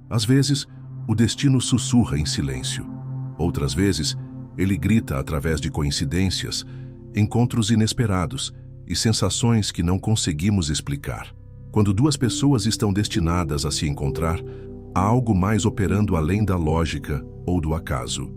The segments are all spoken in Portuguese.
Às vezes, o destino sussurra em silêncio. Outras vezes, ele grita através de coincidências, encontros inesperados e sensações que não conseguimos explicar. Quando duas pessoas estão destinadas a se encontrar, há algo mais operando além da lógica ou do acaso.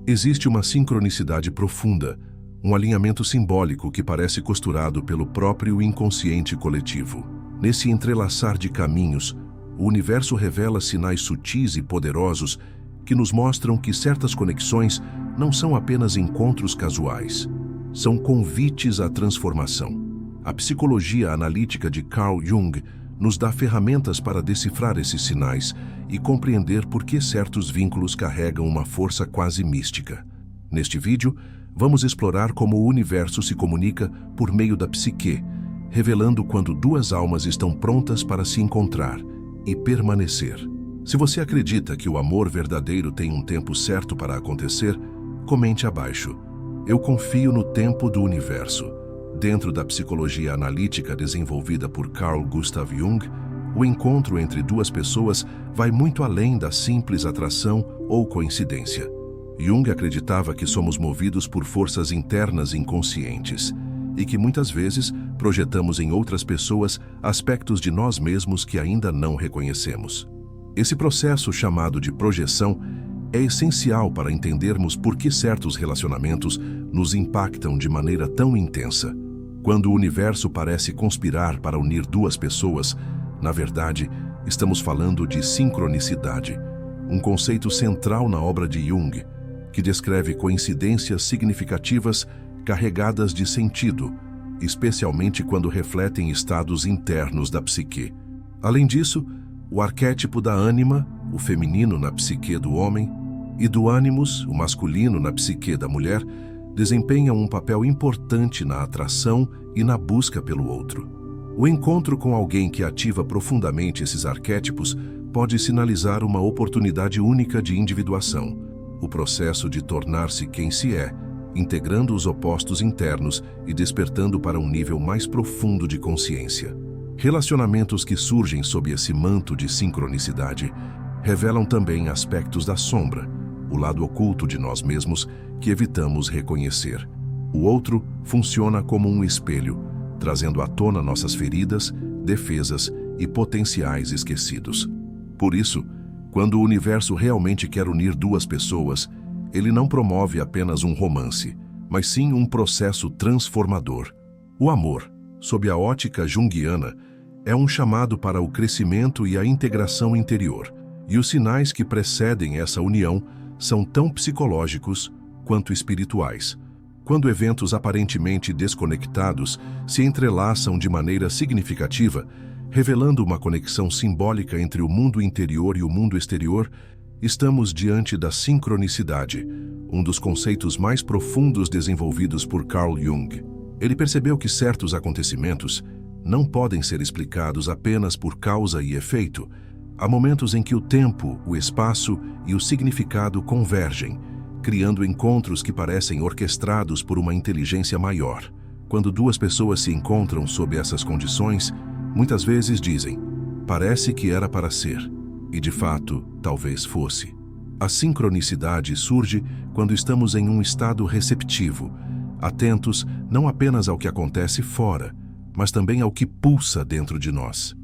Existe uma sincronicidade profunda, um alinhamento simbólico que parece costurado pelo próprio inconsciente coletivo. Nesse entrelaçar de caminhos, o universo revela sinais sutis e poderosos que nos mostram que certas conexões não são apenas encontros casuais, são convites à transformação. A psicologia analítica de Carl Jung nos dá ferramentas para decifrar esses sinais e compreender por que certos vínculos carregam uma força quase mística. Neste vídeo, vamos explorar como o universo se comunica por meio da psique, revelando quando duas almas estão prontas para se encontrar e permanecer. Se você acredita que o amor verdadeiro tem um tempo certo para acontecer, comente abaixo. Eu confio no tempo do universo. Dentro da psicologia analítica desenvolvida por Carl Gustav Jung, o encontro entre duas pessoas vai muito além da simples atração ou coincidência. Jung acreditava que somos movidos por forças internas inconscientes e que muitas vezes projetamos em outras pessoas aspectos de nós mesmos que ainda não reconhecemos. Esse processo, chamado de projeção, é essencial para entendermos por que certos relacionamentos nos impactam de maneira tão intensa. Quando o universo parece conspirar para unir duas pessoas, na verdade, estamos falando de sincronicidade, um conceito central na obra de Jung, que descreve coincidências significativas carregadas de sentido, especialmente quando refletem estados internos da psique. Além disso, o arquétipo da ânima, o feminino na psique do homem, e do ânimos, o masculino na psique da mulher, desempenham um papel importante na atração e na busca pelo outro. O encontro com alguém que ativa profundamente esses arquétipos pode sinalizar uma oportunidade única de individuação, o processo de tornar-se quem se é, integrando os opostos internos e despertando para um nível mais profundo de consciência. Relacionamentos que surgem sob esse manto de sincronicidade revelam também aspectos da sombra, o lado oculto de nós mesmos que evitamos reconhecer. O outro funciona como um espelho, trazendo à tona nossas feridas, defesas e potenciais esquecidos. Por isso, quando o universo realmente quer unir duas pessoas, ele não promove apenas um romance, mas sim um processo transformador. O amor, sob a ótica junguiana, é um chamado para o crescimento e a integração interior, e os sinais que precedem essa união são tão psicológicos quanto espirituais. Quando eventos aparentemente desconectados se entrelaçam de maneira significativa, revelando uma conexão simbólica entre o mundo interior e o mundo exterior, estamos diante da sincronicidade, um dos conceitos mais profundos desenvolvidos por Carl Jung. Ele percebeu que certos acontecimentos não podem ser explicados apenas por causa e efeito. Há momentos em que o tempo, o espaço e o significado convergem, criando encontros que parecem orquestrados por uma inteligência maior. Quando duas pessoas se encontram sob essas condições, muitas vezes dizem, parece que era para ser, e de fato, talvez fosse. A sincronicidade surge quando estamos em um estado receptivo, atentos não apenas ao que acontece fora, mas também ao que pulsa dentro de nós.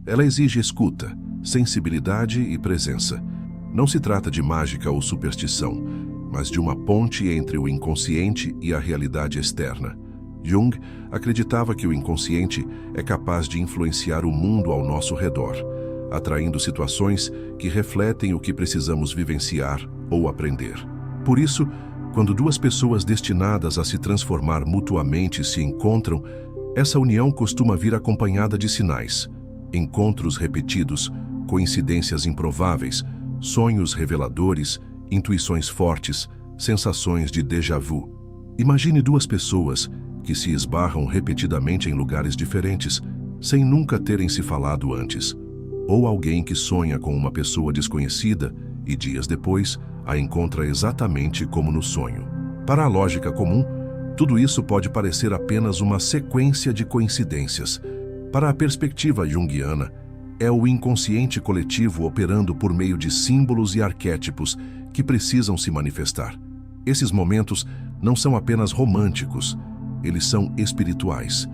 Ela exige escuta, sensibilidade e presença. Não se trata de mágica ou superstição, mas de uma ponte entre o inconsciente e a realidade externa. Jung acreditava que o inconsciente é capaz de influenciar o mundo ao nosso redor, atraindo situações que refletem o que precisamos vivenciar ou aprender. Por isso, quando duas pessoas destinadas a se transformar mutuamente se encontram, essa união costuma vir acompanhada de sinais, encontros repetidos, coincidências improváveis, sonhos reveladores, intuições fortes, sensações de déjà vu. Imagine duas pessoas que se esbarram repetidamente em lugares diferentes, sem nunca terem se falado antes. Ou alguém que sonha com uma pessoa desconhecida e dias depois a encontra exatamente como no sonho. Para a lógica comum, tudo isso pode parecer apenas uma sequência de coincidências. Para a perspectiva junguiana, É o inconsciente coletivo operando por meio de símbolos e arquétipos que precisam se manifestar. Esses momentos não são apenas românticos, eles são espirituais.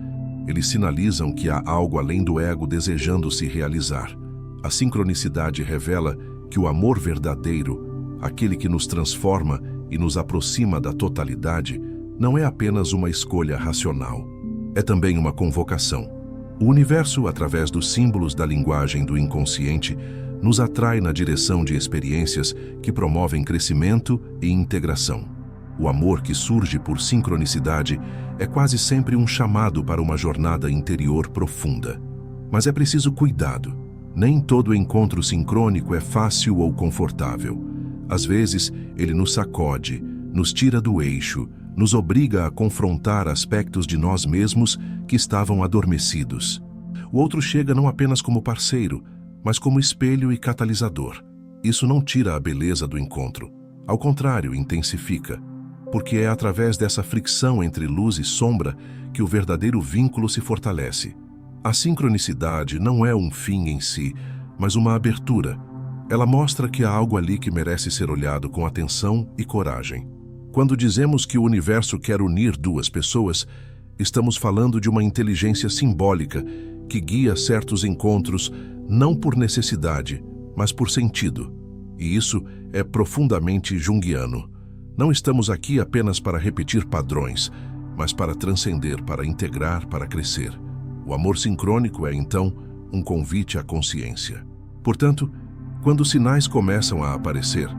Eles sinalizam que há algo além do ego desejando se realizar. A sincronicidade revela que o amor verdadeiro, aquele que nos transforma e nos aproxima da totalidade, não é apenas uma escolha racional. É também uma convocação. O universo, através dos símbolos da linguagem do inconsciente, nos atrai na direção de experiências que promovem crescimento e integração. O amor que surge por sincronicidade é quase sempre um chamado para uma jornada interior profunda. Mas é preciso cuidado. Nem todo encontro sincrônico é fácil ou confortável. Às vezes, ele nos sacode, nos tira do eixo, nos obriga a confrontar aspectos de nós mesmos que estavam adormecidos. O outro chega não apenas como parceiro, mas como espelho e catalisador. Isso não tira a beleza do encontro. Ao contrário, intensifica. Porque é através dessa fricção entre luz e sombra que o verdadeiro vínculo se fortalece. A sincronicidade não é um fim em si, mas uma abertura. Ela mostra que há algo ali que merece ser olhado com atenção e coragem. Quando dizemos que o universo quer unir duas pessoas, estamos falando de uma inteligência simbólica que guia certos encontros não por necessidade, mas por sentido. E isso é profundamente junguiano. Não estamos aqui apenas para repetir padrões, mas para transcender, para integrar, para crescer. O amor sincrônico é, então, um convite à consciência. Portanto, quando os sinais começam a aparecer,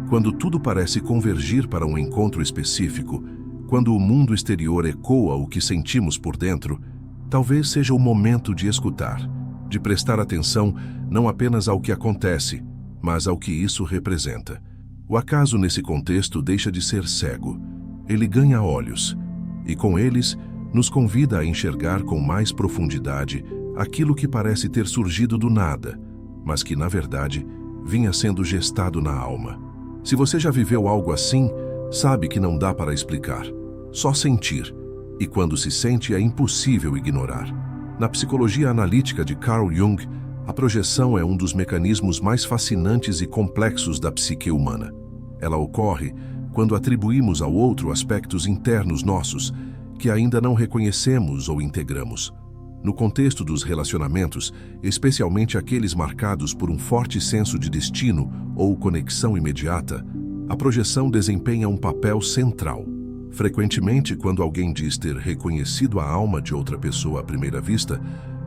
quando tudo parece convergir para um encontro específico, quando o mundo exterior ecoa o que sentimos por dentro, talvez seja o momento de escutar, de prestar atenção não apenas ao que acontece, mas ao que isso representa. O acaso nesse contexto deixa de ser cego. Ele ganha olhos, e com eles nos convida a enxergar com mais profundidade aquilo que parece ter surgido do nada, mas que, na verdade, vinha sendo gestado na alma. Se você já viveu algo assim, sabe que não dá para explicar, só sentir, e quando se sente é impossível ignorar. Na psicologia analítica de Carl Jung, a projeção é um dos mecanismos mais fascinantes e complexos da psique humana. Ela ocorre quando atribuímos ao outro aspectos internos nossos que ainda não reconhecemos ou integramos. No contexto dos relacionamentos, especialmente aqueles marcados por um forte senso de destino ou conexão imediata, a projeção desempenha um papel central. Frequentemente, quando alguém diz ter reconhecido a alma de outra pessoa à primeira vista,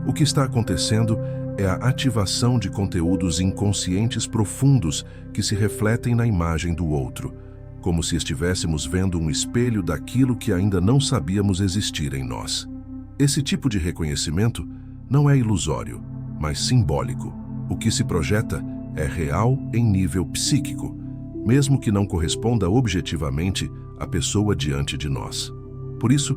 o que está acontecendo é a ativação de conteúdos inconscientes profundos que se refletem na imagem do outro, como se estivéssemos vendo um espelho daquilo que ainda não sabíamos existir em nós. Esse tipo de reconhecimento não é ilusório, mas simbólico. O que se projeta é real em nível psíquico, mesmo que não corresponda objetivamente à pessoa diante de nós. Por isso,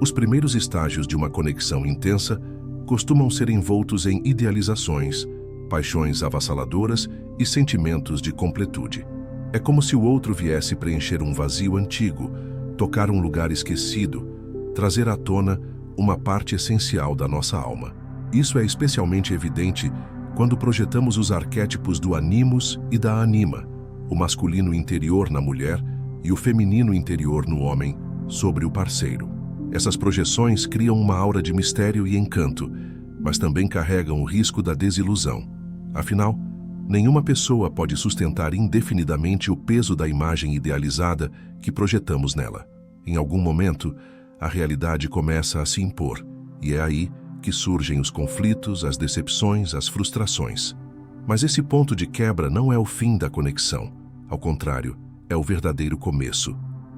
os primeiros estágios de uma conexão intensa costumam ser envoltos em idealizações, paixões avassaladoras e sentimentos de completude. É como se o outro viesse preencher um vazio antigo, tocar um lugar esquecido, trazer à tona uma parte essencial da nossa alma. Isso é especialmente evidente quando projetamos os arquétipos do animus e da anima, o masculino interior na mulher e o feminino interior no homem, sobre o parceiro. Essas projeções criam uma aura de mistério e encanto, mas também carregam o risco da desilusão. Afinal, nenhuma pessoa pode sustentar indefinidamente o peso da imagem idealizada que projetamos nela. Em algum momento, a realidade começa a se impor, e é aí que surgem os conflitos, as decepções, as frustrações. Mas esse ponto de quebra não é o fim da conexão. Ao contrário, é o verdadeiro começo.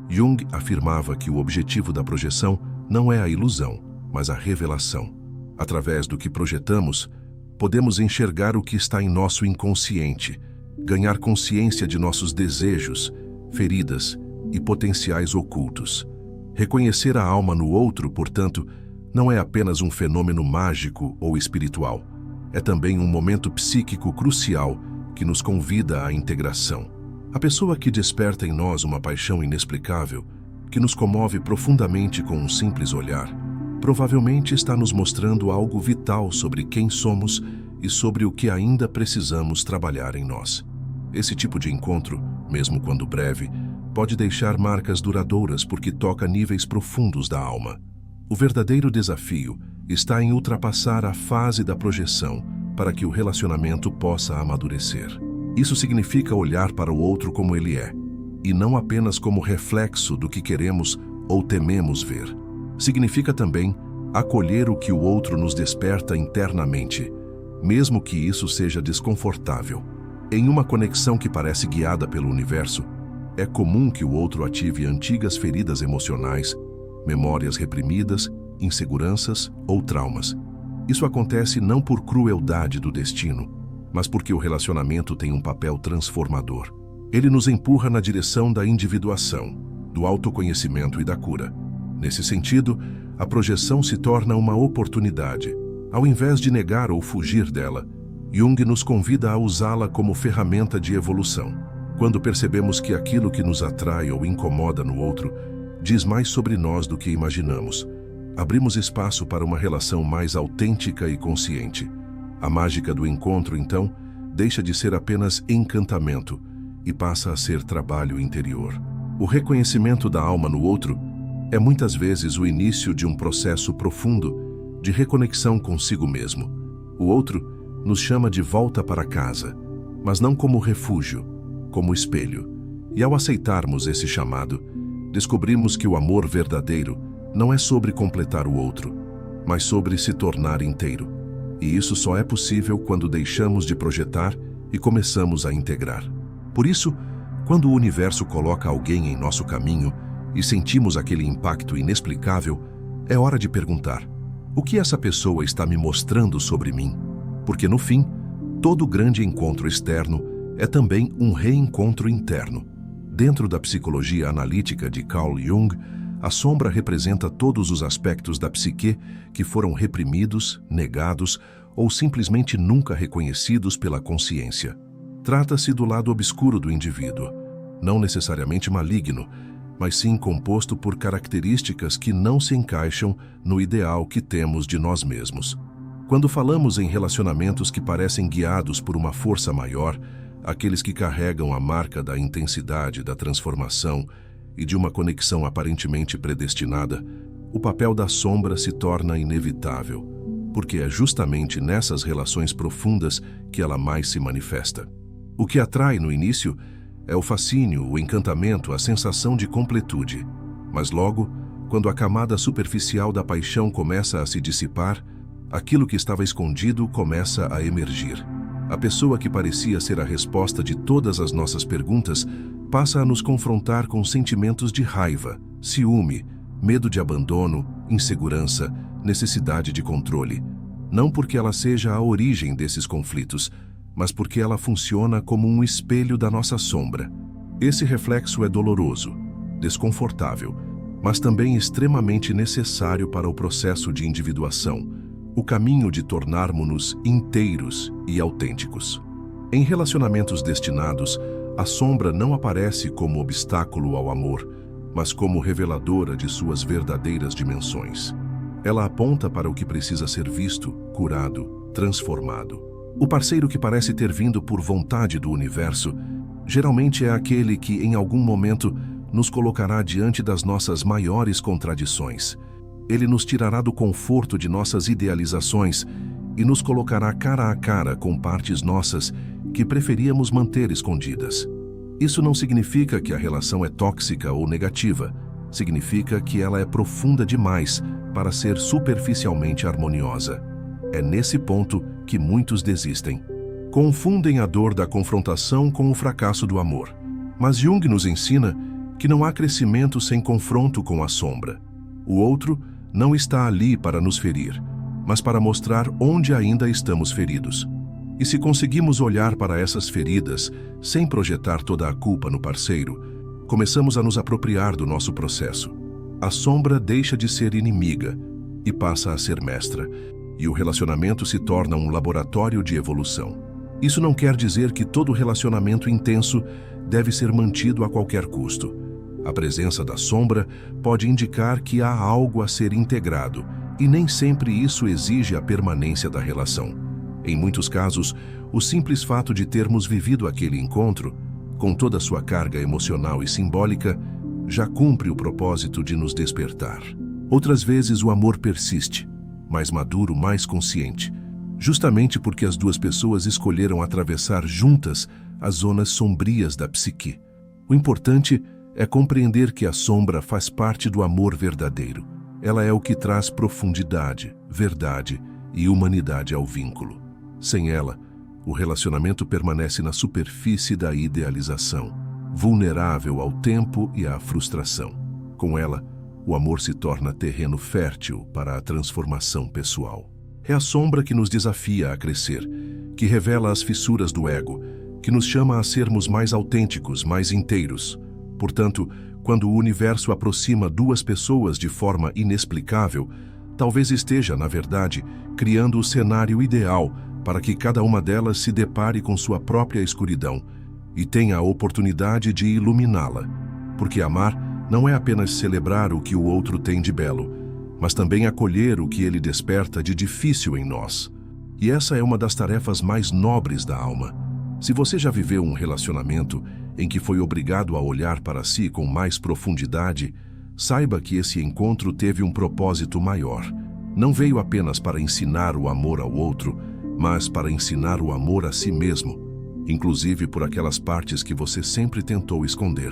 Jung afirmava que o objetivo da projeção não é a ilusão, mas a revelação. Através do que projetamos, podemos enxergar o que está em nosso inconsciente, ganhar consciência de nossos desejos, feridas e potenciais ocultos. Reconhecer a alma no outro, portanto, não é apenas um fenômeno mágico ou espiritual. É também um momento psíquico crucial que nos convida à integração. A pessoa que desperta em nós uma paixão inexplicável, que nos comove profundamente com um simples olhar, provavelmente está nos mostrando algo vital sobre quem somos e sobre o que ainda precisamos trabalhar em nós. Esse tipo de encontro, mesmo quando breve, pode deixar marcas duradouras porque toca níveis profundos da alma. O verdadeiro desafio está em ultrapassar a fase da projeção para que o relacionamento possa amadurecer. Isso significa olhar para o outro como ele é, e não apenas como reflexo do que queremos ou tememos ver. Significa também acolher o que o outro nos desperta internamente, mesmo que isso seja desconfortável. Em uma conexão que parece guiada pelo universo, é comum que o outro ative antigas feridas emocionais, memórias reprimidas, inseguranças ou traumas. Isso acontece não por crueldade do destino, mas porque o relacionamento tem um papel transformador. Ele nos empurra na direção da individuação, do autoconhecimento e da cura. Nesse sentido, a projeção se torna uma oportunidade. Ao invés de negar ou fugir dela, Jung nos convida a usá-la como ferramenta de evolução. Quando percebemos que aquilo que nos atrai ou incomoda no outro diz mais sobre nós do que imaginamos, abrimos espaço para uma relação mais autêntica e consciente. A mágica do encontro, então, deixa de ser apenas encantamento e passa a ser trabalho interior. O reconhecimento da alma no outro é muitas vezes o início de um processo profundo de reconexão consigo mesmo. O outro nos chama de volta para casa, mas não como refúgio, como espelho. E ao aceitarmos esse chamado, descobrimos que o amor verdadeiro não é sobre completar o outro, mas sobre se tornar inteiro. E isso só é possível quando deixamos de projetar e começamos a integrar. Por isso, quando o universo coloca alguém em nosso caminho e sentimos aquele impacto inexplicável, é hora de perguntar: o que essa pessoa está me mostrando sobre mim? Porque no fim, todo grande encontro externo é também um reencontro interno. Dentro da psicologia analítica de Carl Jung, a sombra representa todos os aspectos da psique que foram reprimidos, negados ou simplesmente nunca reconhecidos pela consciência. Trata-se do lado obscuro do indivíduo, não necessariamente maligno, mas sim composto por características que não se encaixam no ideal que temos de nós mesmos. Quando falamos em relacionamentos que parecem guiados por uma força maior, aqueles que carregam a marca da intensidade, da transformação e de uma conexão aparentemente predestinada, o papel da sombra se torna inevitável, porque é justamente nessas relações profundas que ela mais se manifesta. O que atrai no início é o fascínio, o encantamento, a sensação de completude. Mas logo, quando a camada superficial da paixão começa a se dissipar, aquilo que estava escondido começa a emergir. A pessoa que parecia ser a resposta de todas as nossas perguntas passa a nos confrontar com sentimentos de raiva, ciúme, medo de abandono, insegurança, necessidade de controle. Não porque ela seja a origem desses conflitos, mas porque ela funciona como um espelho da nossa sombra. Esse reflexo é doloroso, desconfortável, mas também extremamente necessário para o processo de individuação, o caminho de tornarmos-nos inteiros e autênticos. Em relacionamentos destinados, a sombra não aparece como obstáculo ao amor, mas como reveladora de suas verdadeiras dimensões. Ela aponta para o que precisa ser visto, curado, transformado. O parceiro que parece ter vindo por vontade do universo, geralmente é aquele que, em algum momento, nos colocará diante das nossas maiores contradições. Ele nos tirará do conforto de nossas idealizações e nos colocará cara a cara com partes nossas que preferíamos manter escondidas. Isso não significa que a relação é tóxica ou negativa. Significa que ela é profunda demais para ser superficialmente harmoniosa. É nesse ponto que muitos desistem. Confundem a dor da confrontação com o fracasso do amor. Mas Jung nos ensina que não há crescimento sem confronto com a sombra. O outro não está ali para nos ferir, mas para mostrar onde ainda estamos feridos. E se conseguimos olhar para essas feridas sem projetar toda a culpa no parceiro, começamos a nos apropriar do nosso processo. A sombra deixa de ser inimiga e passa a ser mestra, e o relacionamento se torna um laboratório de evolução. Isso não quer dizer que todo relacionamento intenso deve ser mantido a qualquer custo. A presença da sombra pode indicar que há algo a ser integrado, e nem sempre isso exige a permanência da relação. Em muitos casos, o simples fato de termos vivido aquele encontro, com toda a sua carga emocional e simbólica, já cumpre o propósito de nos despertar. Outras vezes o amor persiste, mais maduro, mais consciente, justamente porque as duas pessoas escolheram atravessar juntas as zonas sombrias da psique. O importante é compreender que a sombra faz parte do amor verdadeiro. Ela é o que traz profundidade, verdade e humanidade ao vínculo. Sem ela, o relacionamento permanece na superfície da idealização, vulnerável ao tempo e à frustração. Com ela, o amor se torna terreno fértil para a transformação pessoal. É a sombra que nos desafia a crescer, que revela as fissuras do ego, que nos chama a sermos mais autênticos, mais inteiros. Portanto, quando o universo aproxima duas pessoas de forma inexplicável, talvez esteja, na verdade, criando o cenário ideal para que cada uma delas se depare com sua própria escuridão e tenha a oportunidade de iluminá-la. Porque amar não é apenas celebrar o que o outro tem de belo, mas também acolher o que ele desperta de difícil em nós. E essa é uma das tarefas mais nobres da alma. Se você já viveu um relacionamento em que foi obrigado a olhar para si com mais profundidade, saiba que esse encontro teve um propósito maior. Não veio apenas para ensinar o amor ao outro, mas para ensinar o amor a si mesmo, inclusive por aquelas partes que você sempre tentou esconder.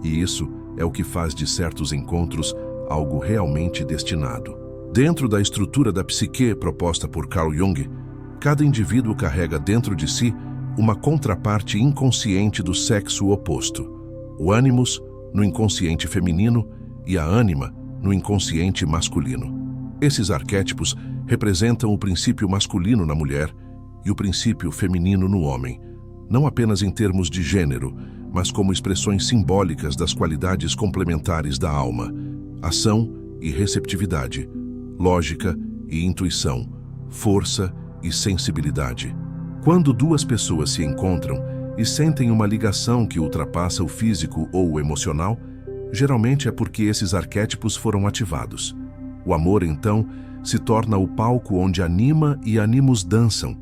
E isso é o que faz de certos encontros algo realmente destinado. Dentro da estrutura da psique proposta por Carl Jung, cada indivíduo carrega dentro de si uma contraparte inconsciente do sexo oposto. O ânimos, no inconsciente feminino, e a ânima, no inconsciente masculino. Esses arquétipos representam o princípio masculino na mulher e o princípio feminino no homem, não apenas em termos de gênero, mas como expressões simbólicas das qualidades complementares da alma: ação e receptividade, lógica e intuição, força e sensibilidade. Quando duas pessoas se encontram e sentem uma ligação que ultrapassa o físico ou o emocional, geralmente é porque esses arquétipos foram ativados. O amor, então, se torna o palco onde anima e animos dançam,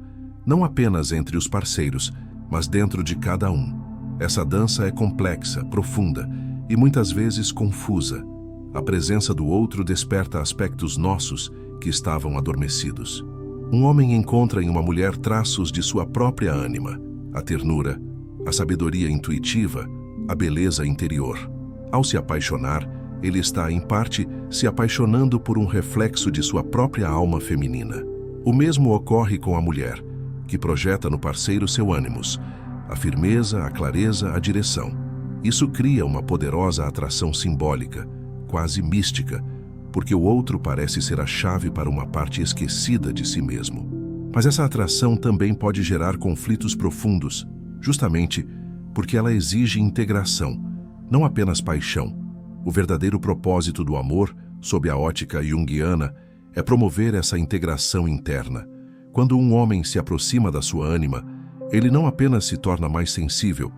não apenas entre os parceiros, mas dentro de cada um. Essa dança é complexa, profunda e muitas vezes confusa. A presença do outro desperta aspectos nossos que estavam adormecidos. Um homem encontra em uma mulher traços de sua própria ânima, a ternura, a sabedoria intuitiva, a beleza interior. Ao se apaixonar, ele está, em parte, se apaixonando por um reflexo de sua própria alma feminina. O mesmo ocorre com a mulher, que projeta no parceiro seu ânimos, a firmeza, a clareza, a direção. Isso cria uma poderosa atração simbólica, quase mística, porque o outro parece ser a chave para uma parte esquecida de si mesmo. Mas essa atração também pode gerar conflitos profundos, justamente porque ela exige integração, não apenas paixão. O verdadeiro propósito do amor, sob a ótica junguiana, é promover essa integração interna. Quando um homem se aproxima da sua ânima, ele não apenas se torna mais sensível,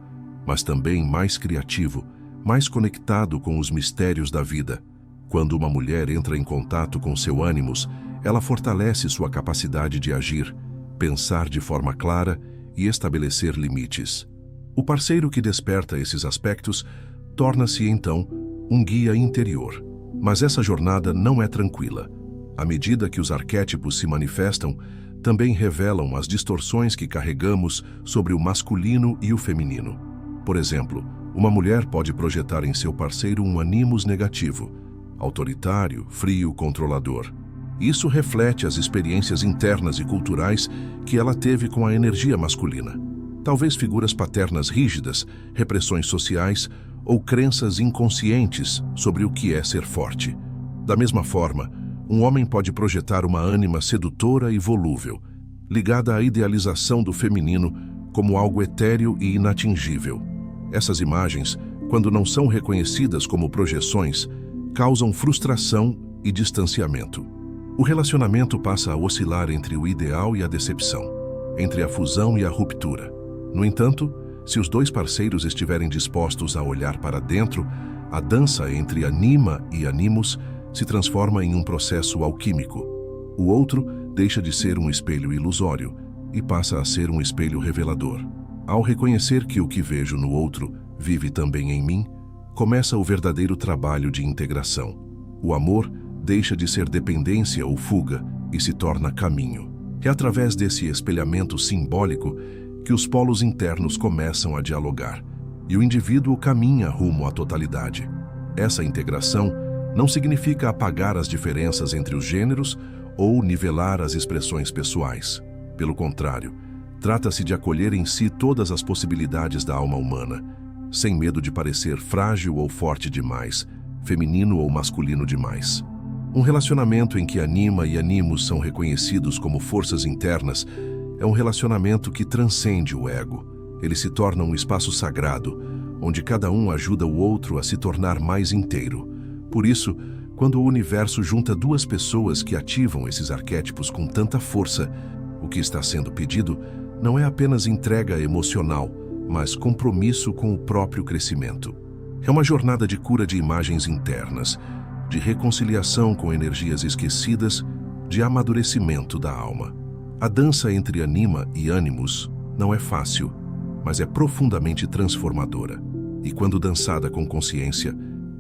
mas também mais criativo, mais conectado com os mistérios da vida. Quando uma mulher entra em contato com seu ânimos, ela fortalece sua capacidade de agir, pensar de forma clara e estabelecer limites. O parceiro que desperta esses aspectos torna-se, então, um guia interior. Mas essa jornada não é tranquila. À medida que os arquétipos se manifestam, também revelam as distorções que carregamos sobre o masculino e o feminino. Por exemplo, uma mulher pode projetar em seu parceiro um animus negativo, autoritário, frio, controlador. Isso reflete as experiências internas e culturais que ela teve com a energia masculina. Talvez figuras paternas rígidas, repressões sociais ou crenças inconscientes sobre o que é ser forte. Da mesma forma, um homem pode projetar uma ânima sedutora e volúvel, ligada à idealização do feminino como algo etéreo e inatingível. Essas imagens, quando não são reconhecidas como projeções, causam frustração e distanciamento. O relacionamento passa a oscilar entre o ideal e a decepção, entre a fusão e a ruptura. No entanto, se os dois parceiros estiverem dispostos a olhar para dentro, a dança entre anima e animus se transforma em um processo alquímico. O outro deixa de ser um espelho ilusório e passa a ser um espelho revelador. Ao reconhecer que o que vejo no outro vive também em mim, começa o verdadeiro trabalho de integração. O amor deixa de ser dependência ou fuga e se torna caminho. É através desse espelhamento simbólico que os polos internos começam a dialogar e o indivíduo caminha rumo à totalidade. Essa integração não significa apagar as diferenças entre os gêneros ou nivelar as expressões pessoais. Pelo contrário, trata-se de acolher em si todas as possibilidades da alma humana, sem medo de parecer frágil ou forte demais, feminino ou masculino demais. Um relacionamento em que anima e animus são reconhecidos como forças internas é um relacionamento que transcende o ego. Ele se torna um espaço sagrado, onde cada um ajuda o outro a se tornar mais inteiro. Por isso, quando o universo junta duas pessoas que ativam esses arquétipos com tanta força, o que está sendo pedido não é apenas entrega emocional, mas compromisso com o próprio crescimento. É uma jornada de cura de imagens internas, de reconciliação com energias esquecidas, de amadurecimento da alma. A dança entre anima e ânimos não é fácil, mas é profundamente transformadora. E quando dançada com consciência,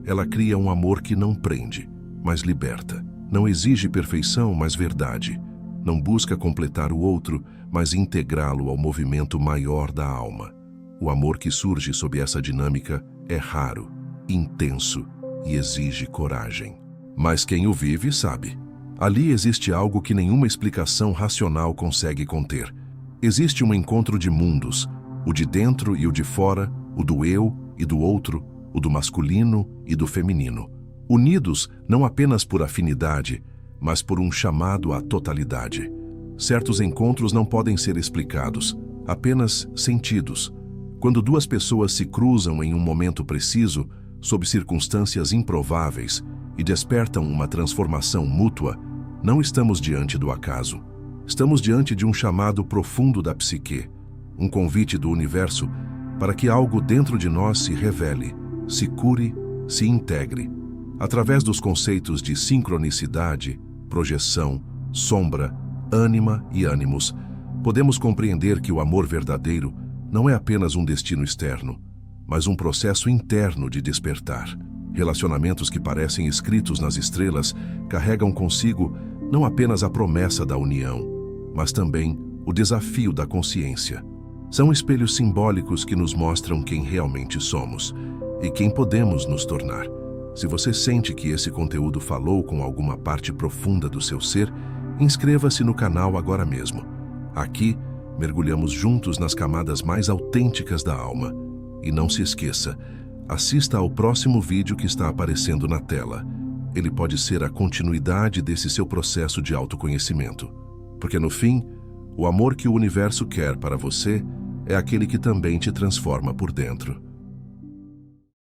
ela cria um amor que não prende, mas liberta. Não exige perfeição, mas verdade. Não busca completar o outro, mas integrá-lo ao movimento maior da alma. O amor que surge sob essa dinâmica é raro, intenso e exige coragem. Mas quem o vive sabe. Ali existe algo que nenhuma explicação racional consegue conter. Existe um encontro de mundos, o de dentro e o de fora, o do eu e do outro, o do masculino e do feminino, unidos não apenas por afinidade, mas por um chamado à totalidade. Certos encontros não podem ser explicados, apenas sentidos. Quando duas pessoas se cruzam em um momento preciso, sob circunstâncias improváveis, e despertam uma transformação mútua, não estamos diante do acaso. Estamos diante de um chamado profundo da psique, um convite do universo para que algo dentro de nós se revele, se cure, se integre. Através dos conceitos de sincronicidade, projeção, sombra, ânima e ânimos, podemos compreender que o amor verdadeiro não é apenas um destino externo, mas um processo interno de despertar. Relacionamentos que parecem escritos nas estrelas carregam consigo não apenas a promessa da união, mas também o desafio da consciência. São espelhos simbólicos que nos mostram quem realmente somos e quem podemos nos tornar. Se você sente que esse conteúdo falou com alguma parte profunda do seu ser, inscreva-se no canal agora mesmo. Aqui, mergulhamos juntos nas camadas mais autênticas da alma. E não se esqueça, assista ao próximo vídeo que está aparecendo na tela. Ele pode ser a continuidade desse seu processo de autoconhecimento. Porque no fim, o amor que o universo quer para você é aquele que também te transforma por dentro.